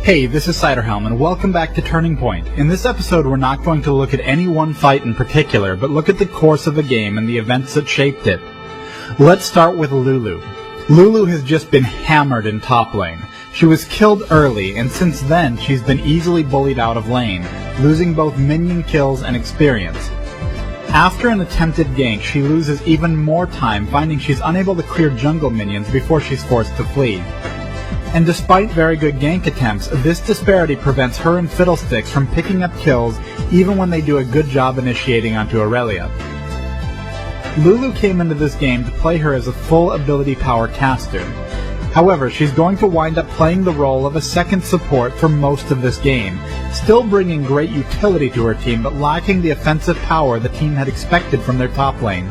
Hey, this is Ciderhelm, and welcome back to Turning Point. In this episode, we're not going to look at any one fight in particular, but look at the course of the game and the events that shaped it. Let's start with Lulu. Lulu has just been hammered in top lane. She was killed early, and since then, she's been easily bullied out of lane, losing both minion kills and experience. After an attempted gank, she loses even more time, finding she's unable to clear jungle minions before she's forced to flee. And despite very good gank attempts, this disparity prevents her and Fiddlesticks from picking up kills even when they do a good job initiating onto Aurelia. Lulu came into this game to play her as a full ability power caster. However, she's going to wind up playing the role of a second support for most of this game, still bringing great utility to her team but lacking the offensive power the team had expected from their top lane.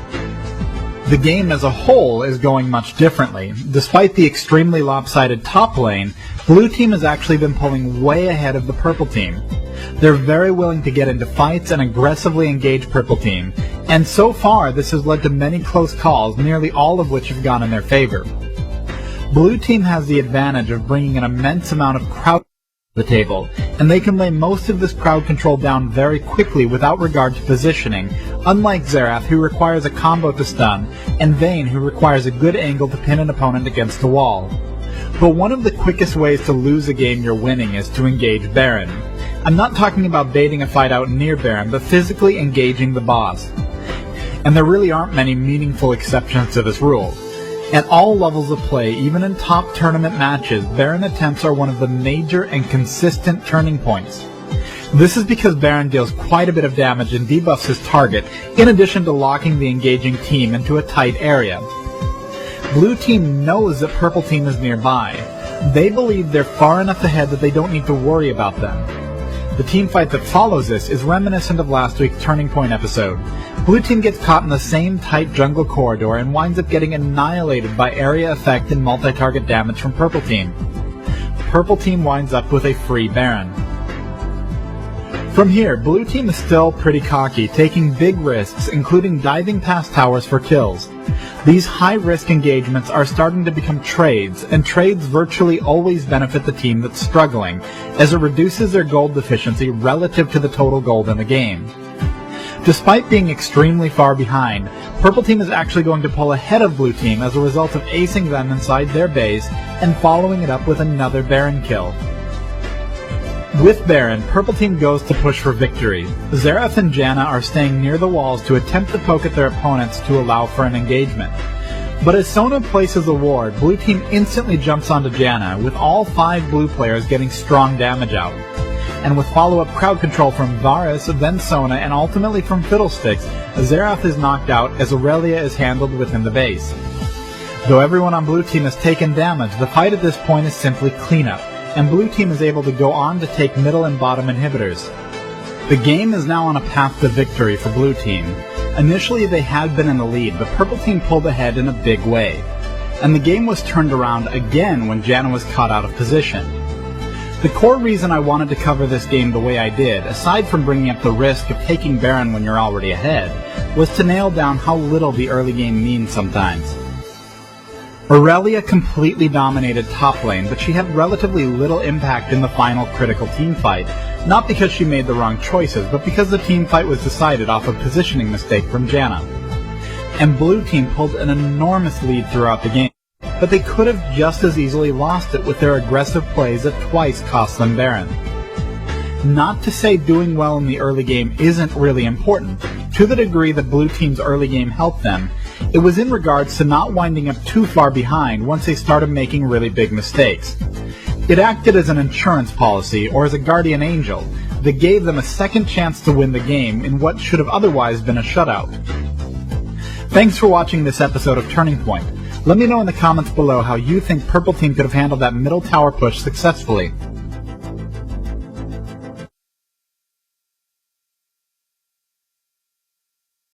The game as a whole is going much differently. Despite the extremely lopsided top lane, Blue Team has actually been pulling way ahead of the Purple Team. They're very willing to get into fights and aggressively engage Purple Team, and so far this has led to many close calls, nearly all of which have gone in their favor. Blue Team has the advantage of bringing an immense amount of crowd to the table, and they can lay most of this crowd control down very quickly without regard to positioning, unlike Xerath, who requires a combo to stun, and Vayne, who requires a good angle to pin an opponent against the wall. But one of the quickest ways to lose a game you're winning is to engage Baron. I'm not talking about baiting a fight out near Baron, but physically engaging the boss. And there really aren't many meaningful exceptions to this rule. At all levels of play, even in top tournament matches, Baron attempts are one of the major and consistent turning points. This is because Baron deals quite a bit of damage and debuffs his target, in addition to locking the engaging team into a tight area. Blue Team knows that Purple Team is nearby. They believe they're far enough ahead that they don't need to worry about them. The team fight that follows this is reminiscent of last week's Turning Point episode. Blue Team gets caught in the same tight jungle corridor and winds up getting annihilated by area effect and multi-target damage from Purple Team. Purple Team winds up with a free Baron. From here, Blue Team is still pretty cocky, taking big risks, including diving past towers for kills. These high-risk engagements are starting to become trades, and trades virtually always benefit the team that's struggling, as it reduces their gold deficiency relative to the total gold in the game. Despite being extremely far behind, Purple Team is actually going to pull ahead of Blue Team as a result of acing them inside their base and following it up with another Baron kill. With Baron, Purple Team goes to push for victory. Xerath and Janna are staying near the walls to attempt to poke at their opponents to allow for an engagement. But as Sona places a ward, Blue Team instantly jumps onto Janna, with all 5 blue players getting strong damage out. And with follow-up crowd control from Varus, then Sona, and ultimately from Fiddlesticks, Xerath is knocked out as Aurelia is handled within the base. Though everyone on Blue Team has taken damage, the fight at this point is simply cleanup, and Blue Team is able to go on to take middle and bottom inhibitors. The game is now on a path to victory for Blue Team. Initially they had been in the lead, but Purple Team pulled ahead in a big way. And the game was turned around again when Janna was caught out of position. The core reason I wanted to cover this game the way I did, aside from bringing up the risk of taking Baron when you're already ahead, was to nail down how little the early game means sometimes. Aurelia completely dominated top lane, but she had relatively little impact in the final critical team fight, not because she made the wrong choices, but because the team fight was decided off a positioning mistake from Janna. And Blue Team pulled an enormous lead throughout the game, but they could have just as easily lost it with their aggressive plays that twice cost them Baron. Not to say doing well in the early game isn't really important. To the degree that Blue Team's early game helped them, it was in regards to not winding up too far behind once they started making really big mistakes. It acted as an insurance policy, or as a guardian angel, that gave them a second chance to win the game in what should have otherwise been a shutout. Thanks for watching this episode of Turning Point. Let me know in the comments below how you think Purple Team could have handled that middle tower push successfully.